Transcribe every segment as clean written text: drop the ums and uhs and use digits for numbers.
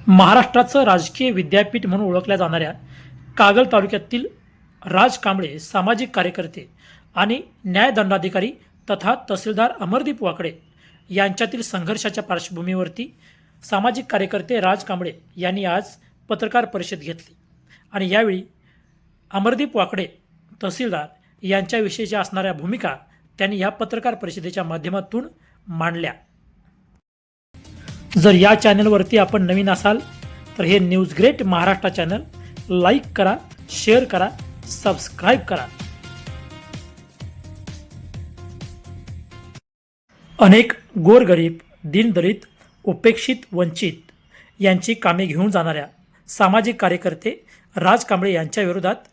महाराष्ट्राचं राजकीय विद्यापीठ म्हणून ओळखल्या जाणाऱ्या कागल तालुक्यातील राज कांबळे सामाजिक कार्यकर्ते आणि न्यायदंडाधिकारी तथा तहसीलदार अमरदीप वाकडे यांच्यातील संघर्षाच्या पार्श्वभूमीवरती सामाजिक कार्यकर्ते राज कांबळे यांनी आज पत्रकार परिषद घेतली आणि यावेळी अमरदीप वाकडे तहसीलदार यांच्याविषयीच्या असणाऱ्या भूमिका त्यांनी या पत्रकार परिषदेच्या माध्यमातून मांडल्या। जर या चॅनलवरती आपण नवीन असाल तर हे news great Maharashtra channel like करा, शेअर करा, सबस्क्राईब करा। अनेक गोरगरीब, दीनदलित, उपेक्षित, वंचित यांची कामे घेऊन जाणाऱ्या सामाजिक कार्यकर्ते राज कांबळे यांच्या विरोधात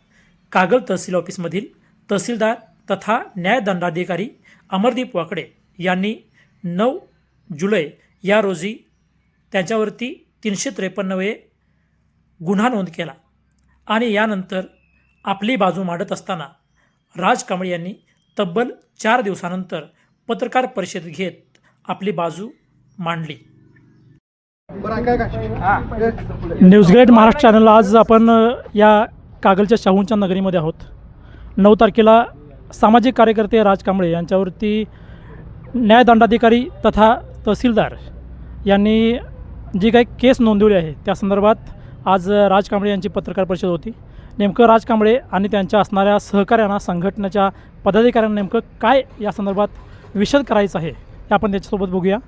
कागल तहसील ऑफिसमधील तहसीलदार तथा न्यायदंडाधिकारी अमरदीप वाकडे यांनी 9 जुलै या रोजी त्यांच्यावरती 353 गुन्हा नोंद केला आणि यानंतर आपली बाजू मांडत असताना राज कांबळे यांनी तब्बल 4 दिवसानंतर पत्रकार परिषद घेत आपली बाजू मांडली। न्यूज ग्रेट महाराष्ट्र चॅनल आज आपण या कागलच्या शाहूंच्या नगरीमध्ये आहोत। 9 तारखेला सामाजिक कार्यकर्ते राज कांबळे यांच्यावरती न्यायदंडाधिकारी तथा तहसीलदार यांनी जी काही केस नोंदवली आहे त्या संदर्भात आज राज कांबळे यांची पत्रकार परिषद होती। नेमकं राज कांबळे आणि त्यांच्या असणाऱ्या सहकार्यांना, संघटनेच्या पदाधिकाऱ्यांना नेमकं काय या संदर्भात विशद करायचं आहे हे आपण त्याच्यासोबत बघूया।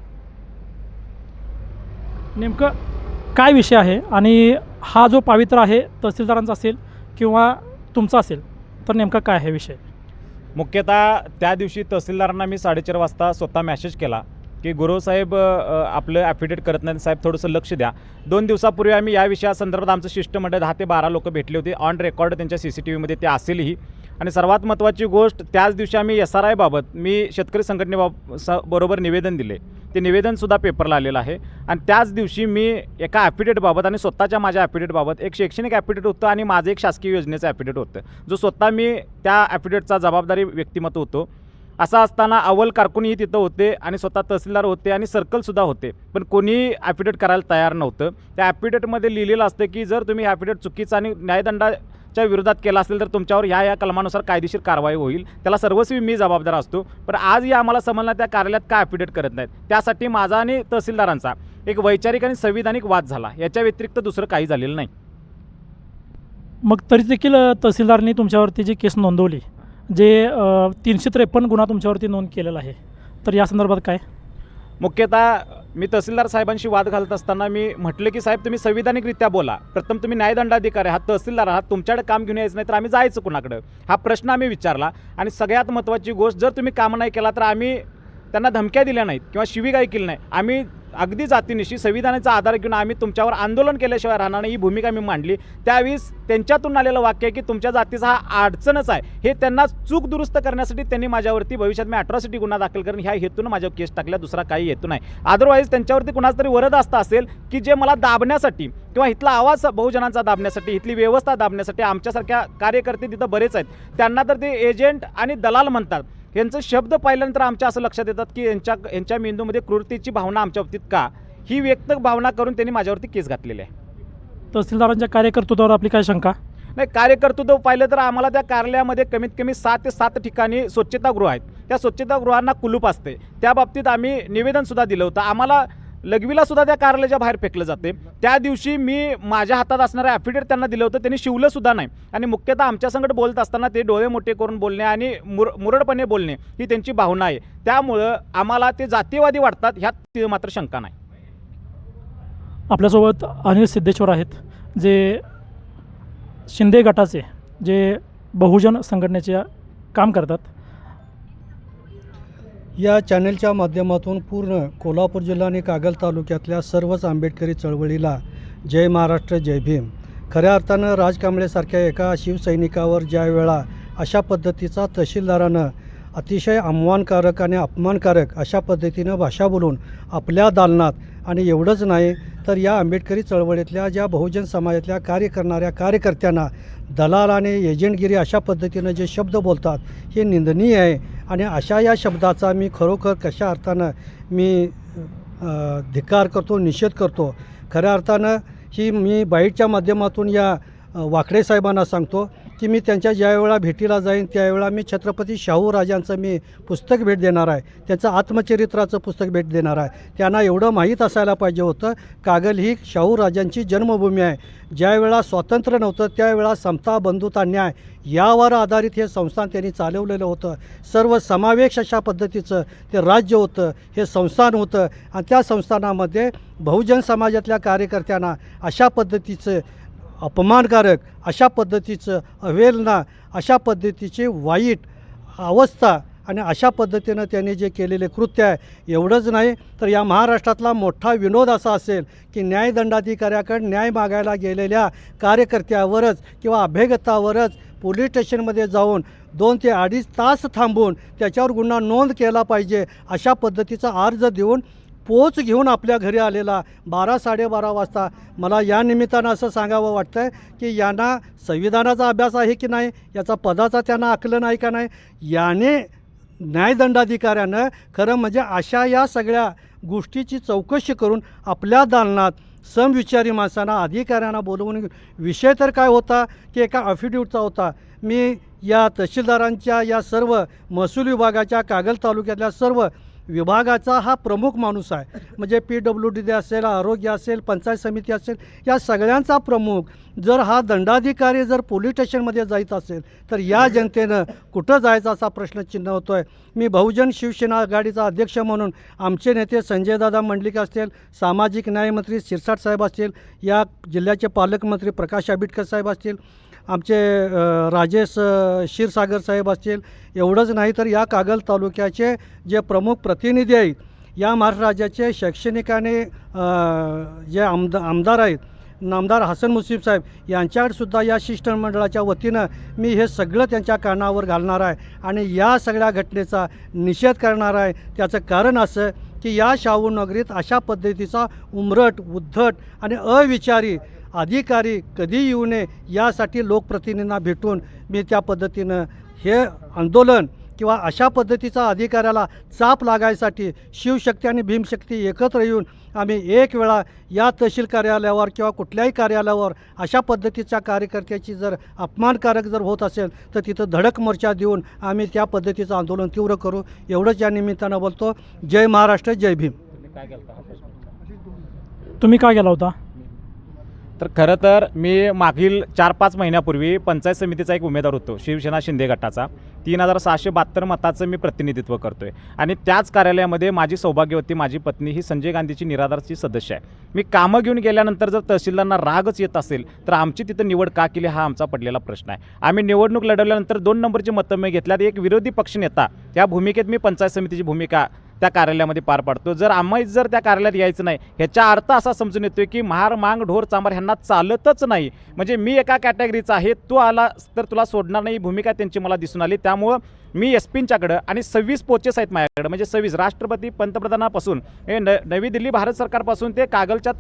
नेमकं काय विषय आहे आणि हा जो पावित्र्य आहे तहसीलदारांचा असेल किंवा तुमचा असेल तर नेमका काय आहे विषय? मुख्यतः त्या दिवशी तहसीलदारांना मी 4:30 वाजता स्वतः मॅसेज केला की गुरुसाहेब आपलं ॲफिडेविट करत नाही साहेब, थोडंसं लक्ष द्या। 2 दिवसापूर्वी आम्ही या विषयासंदर्भात आमचं शिष्टमंडळ 10 ते 12 लोक भेटले होते। ऑन रेकॉर्ड त्यांच्या CCTVमध्ये ते असेलही। आणि सर्वात महत्त्वाची गोष्ट, त्याच दिवशी आम्ही SRI बाबत मी शेतकरी संघटनेबरोबर निवेदन दिले, ते निवेदनसुद्धा पेपरला आलेलं आहे। आणि त्याच दिवशी मी एका ॲफिडेविटबाबत आणि स्वतःच्या माझ्या ॲफिडेविटबाबत एक शैक्षणिक ॲफिडेविट होतं आणि माझं एक शासकीय योजनेचं ॲफिडेविट होतं, जो स्वतः मी त्या ॲफिडेविटचा जबाबदारी व्यक्तिमत्व होतो। असं असताना अव्वल कारकुनीही तिथं होते आणि स्वतः तहसीलदार होते आणि सर्कलसुद्धा होते, पण कोणीही ॲफिडेविट करायला तयार नव्हतं। त्या ॲफिडेविटमध्ये लिहिलेलं असतं की जर तुम्ही ॲफिडेविट चुकीचं आणि न्यायदंडाच्या विरोधात केला असेल तर तुमच्यावर या कलमानुसार कायदेशीर कारवाई होईल, त्याला सर्वस्वी मी जबाबदार असतो। पण आजही आम्हाला समजलं त्या कार्यालयात का ॲफिडेविट करत नाहीत। त्यासाठी माझा आणि तहसीलदारांचा एक वैचारिक आणि संविधानिक वाद झाला, याच्या व्यतिरिक्त दुसरं काही झालेलं नाही। मग तरी देखील तहसीलदारांनी तुमच्यावरती जी केस नोंदवली, जे 353 गुन्हा तुमच्यावरती नोंद केलेला आहे, तर या संदर्भात काय? मुख्यतः मी तहसीलदार साहेबांशी वाद घालत असताना मी म्हटलं की साहेब तुम्ही संविधानिकरित्या बोला, प्रथम तुम्ही न्यायदंडाधिकारी आहात, तहसीलदार आहात, तुमच्याकडे काम घेऊन यायचं नाही तर आम्ही जायचं कुणाकडं, हा प्रश्न आम्ही विचारला। आणि सगळ्यात महत्त्वाची गोष्ट, जर तुम्ही काम नाही केला तर आम्ही त्यांना धमक्या दिल्या नाहीत किंवा शिवीगाळ केली नाही, आम्ही अगदी जातीनिशी संविधानाचा आधार घेऊन आम्ही तुमच्यावर आंदोलन केल्याशिवाय राहणार नाही, ही भूमिका मी मांडली। त्यावेळेस त्यांच्यातून आलेलं वाक्य आहे की तुमच्या जातीचा हा अडचणच आहे, हे त्यांना चूक दुरुस्त करण्यासाठी त्यांनी माझ्यावरती भविष्यात मी अट्रॉसिटी गुन्हा दाखल करेन ह्या हेतून माझ्यावर केस टाकल्या, दुसरा काही हेतू नाही। अदरवाईज त्यांच्यावरती कुणाच तरी वरद असता असेल की जे मला दाबण्यासाठी किंवा इथला आवाज बहुजनांचा दाबण्यासाठी, इथली व्यवस्था दाबण्यासाठी, आमच्यासारख्या कार्यकर्ते तिथं बरेच आहेत, त्यांना तर ते एजंट आणि दलाल म्हणतात। यांचं शब्द पाहिल्यानंतर आमच्या असं लक्षात येतात की यांच्या मेंदूमध्ये क्रूरतेची भावना आमच्या बाबतीत का, ही व्यक्त भावना करून त्यांनी माझ्यावरती केस घातलेली आहे। तहसीलदारांच्या कार्यकर्तृत्वावर आपली काय शंका? नाही, कार्यकर्तृत्व पाहिलं तर आम्हाला त्या कार्यालयामध्ये कमीत कमी 6 ते 7 ठिकाणी स्वच्छतागृह आहेत, त्या स्वच्छतागृहांना कुलूप असते, त्या बाबतीत आम्ही निवेदनसुद्धा दिलं होतं। आम्हाला लघवीलासुद्धा त्या कार्यालयाच्या बाहेर फेकलं जाते। त्या दिवशी मी माझ्या हातात असणारं ॲफिडेविट त्यांना दिलं होतं, त्यांनी शिवलंसुद्धा नाही। आणि मुख्यतः आमच्यासंगत बोलत असताना ते डोळे मोठे करून बोलणे आणि मुरडपणे बोलणे ही त्यांची भावना आहे, त्यामुळं आम्हाला ते जातीयवादी वाटतात, ह्यात मात्र शंका नाही। आपल्यासोबत अनिल सिद्धेश्वर आहेत, जे शिंदे गटाचे जे बहुजन संघटनेचे काम करतात। या चॅनलच्या माध्यमातून पूर्ण कोल्हापूर जिल्हा आणि कागल तालुक्यातल्या सर्वच आंबेडकरी चळवळीला जय महाराष्ट्र, जय भीम। खऱ्या अर्थानं राज कांबळेसारख्या एका शिवसैनिकावर ज्या वेळा अशा पद्धतीचा तहसीलदारानं अतिशय आव्हानकारक आणि अपमानकारक अशा पद्धतीनं भाषा बोलून आपल्या दालनात, आणि एवढंच नाही तर या आंबेडकरी चळवळीतल्या ज्या बहुजन समाजातल्या कार्य करणाऱ्या कार्यकर्त्यांना दलाल आणि एजंटगिरी अशा पद्धतीनं जे शब्द बोलतात हे निंदनीय आहे। आणि अशा या शब्दाचा मी खरोखर कशा अर्थानं मी धिक्कार करतो, निषेध करतो। खऱ्या अर्थानं की मी बाईटच्या माध्यमातून या वाकडे साहेबांना सांगतो की मी त्यांच्या ज्यावेळेला भेटीला जाईन त्यावेळेला मी छत्रपती शाहू राजांचं मी पुस्तक भेट देणार आहे, त्यांचं आत्मचरित्राचं पुस्तक भेट देणार आहे. त्यांना एवढं माहीत असायला पाहिजे होतं, कागल ही शाहू राजांची जन्मभूमी आहे. ज्यावेळेला स्वातंत्र्य नव्हतं त्यावेळेला समता, बंधुता, न्याय यावर आधारित हे संस्थान त्यांनी चालवलेलं होतं. सर्व समावेश अशा पद्धतीचं ते राज्य होतं, हे संस्थान होतं. आणि त्या संस्थानामध्ये बहुजन समाजातल्या कार्यकर्त्यांना अशा पद्धतीचं अपमानकारक, अशा पद्धतीचं अवहेलना, अशा पद्धतीची वाईट अवस्था आणि अशा पद्धतीनं त्यांनी जे केलेले कृत्य आहे, एवढंच नाही तर या महाराष्ट्रातला मोठा विनोद असा असेल की न्यायदंडाधिकाऱ्याकडे न्याय मागायला गेलेल्या कार्यकर्त्यावरच किंवा अभ्यागतावरच पोलीस स्टेशनमध्ये जाऊन 2 ते 2.5 तास थांबून त्याच्यावर गुन्हा नोंद केला पाहिजे अशा पद्धतीचा अर्ज देऊन पोच घेऊन आपल्या घरी आलेला 12-12:30 वाजता. मला या निमित्तानं असं सांगावं वाटतं आहे की यांना संविधानाचा अभ्यास आहे की नाही, याचा पदाचा त्यांना आकलन आहे का नाही. याने न्यायदंडाधिकाऱ्यानं खरं म्हणजे अशा या सगळ्या गोष्टीची चौकशी करून आपल्या दालनात समविचारी माणसांना, अधिकाऱ्यांना बोलवून, विषय तर काय होता की एका अफिडेविटचा होता. मी या तहसीलदारांच्या या सर्व महसूल विभागाच्या कागल तालुक्यातल्या सर्व विभागाचा हा प्रमुख माणूस आहे. म्हणजे PWD असेल, आरोग्य असेल, पंचायत समिती असेल, या सगळ्यांचा प्रमुख. जर हा दंडाधिकारी जर पोलीस स्टेशनमध्ये जायत असेल तर या जनतेनं कुठं जायचा असा प्रश्नचिन्ह होतो आहे. मी बहुजन शिवसेना आघाडीचा अध्यक्ष म्हणून आमचे नेते संजयदादा मंडलिक असतील, सामाजिक न्यायमंत्री शिरसाट साहेब असतील, या जिल्ह्याचे पालकमंत्री प्रकाश आंबेडकर साहेब असतील, आमचे राजेश क्षीरसागर साहेब असतील, एवढंच नाही तर या कागल तालुक्याचे जे प्रमुख प्रतिनिधी आहेत, या महाराष्ट्र राज्याचे शैक्षणिक आणि जे आमदार आहेत, नामदार हसन मुश्रीफ साहेब, यांच्याकडसुद्धा या शिष्टमंडळाच्या वतीनं मी हे सगळं त्यांच्या कानावर घालणार आहे आणि या सगळ्या घटनेचा निषेध करणार आहे. त्याचं कारण असं की या शाहू नगरीत अशा पद्धतीचा उमरट, उद्धट आणि अविचारी अधिकारी कधी येऊ नये यासाठी लोकप्रतिनिधींना भेटून मी त्या पद्धतीनं हे आंदोलन किंवा अशा पद्धतीचा अधिकाऱ्याला चाप लागायसाठी शिवशक्ती आणि भीमशक्ती एकत्र येऊन आम्ही एक वेळा या तहसील कार्यालयावर किंवा कुठल्याही कार्यालयावर अशा पद्धतीच्या कार्यकर्त्याची जर अपमानकारक जर होत असेल तर तिथं धडक मोर्चा देऊन आम्ही त्या पद्धतीचं आंदोलन तीव्र करू. एवढंच या निमित्तानं बोलतो. जय महाराष्ट्र, जय भीम. तुम्ही काय गेला होता? तर खरं तर मी मागील 4-5 महिन्यापूर्वी पंचायत समितीचा एक उमेदवार होतो, शिवसेना शिंदे गटाचा. 3672 मताचं मी प्रतिनिधित्व करतो आहे आणि त्याच कार्यालयामध्ये माझी सौभाग्यवती माझी पत्नी ही संजय गांधीची निराधारची सदस्य आहे. मी कामं घेऊन गेल्यानंतर जर तहसीलदारांना रागच येत असेल तर आमची तिथं निवड का केली हा आमचा पडलेला प्रश्न आहे. आम्ही निवडणूक लढवल्यानंतर 2 नंबरची मतं मी घेतल्यात. एक विरोधी पक्षनेता या भूमिकेत मी पंचायत समितीची भूमिका त्या कार्यालयामध्ये पार पाडतो. जर आम्ही जर त्या कार्यालयात यायचं नाही ह्याचा अर्थ असा समजून येतो की महार, मांग, ढोर, चांबार ह्यांना चालतच नाही. म्हणजे मी एका कॅटेगरीचा आहे, तू आला तर तुला सोडणार नाही, भूमिका त्यांची मला दिसून आली. त्यामुळं मी एसपींच्याकडं आणि 26 पोचेस आहेत माझ्याकडे, म्हणजे 26 राष्ट्रपती पंतप्रधानापासून हे नवी दिल्ली भारत सरकारपासून ते कागलच्या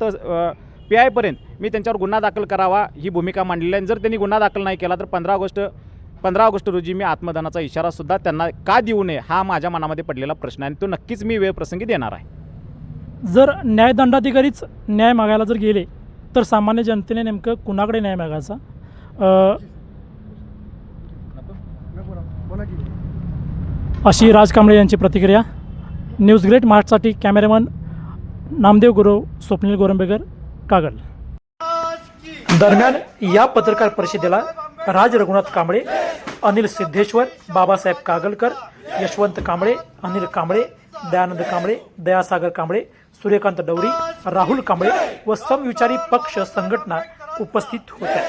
PI पर्यंत मी त्यांच्यावर गुन्हा दाखल करावा ही भूमिका मांडलेली आहे. जर त्यांनी गुन्हा दाखल नाही केला तर 15 ऑगस्ट रोजी मी आत्मदानाचा इशारासुद्धा त्यांना का देऊ नये हा माझ्या मनामध्ये पडलेला प्रश्न आहे आणि तो नक्कीच मी वेळप्रसंगी देणार आहे. जर न्यायदंडाधिकारीच न्याय मागायला जर गेले तर सामान्य जनतेने नेमकं कुणाकडे न्याय मागायचा? अशी राज कांबळे यांची प्रतिक्रिया. न्यूज ग्रेट महाराष्ट्रासाठी कॅमेरामन नामदेव गुरव, स्वप्नील गोरंबेकर, कागल. दरम्यान या पत्रकार परिषदेला राज रघुनाथ कांबळे, अनिल सिद्धेश्वर, बाबासाहेब कागलकर, यशवंत कांबळे, अनिल कांबळे, दयानंद कांबळे, दयासागर कांबळे, सूर्यकांत डवरी, राहुल कांबळे व समविचारी पक्ष संघटना उपस्थित होत्या.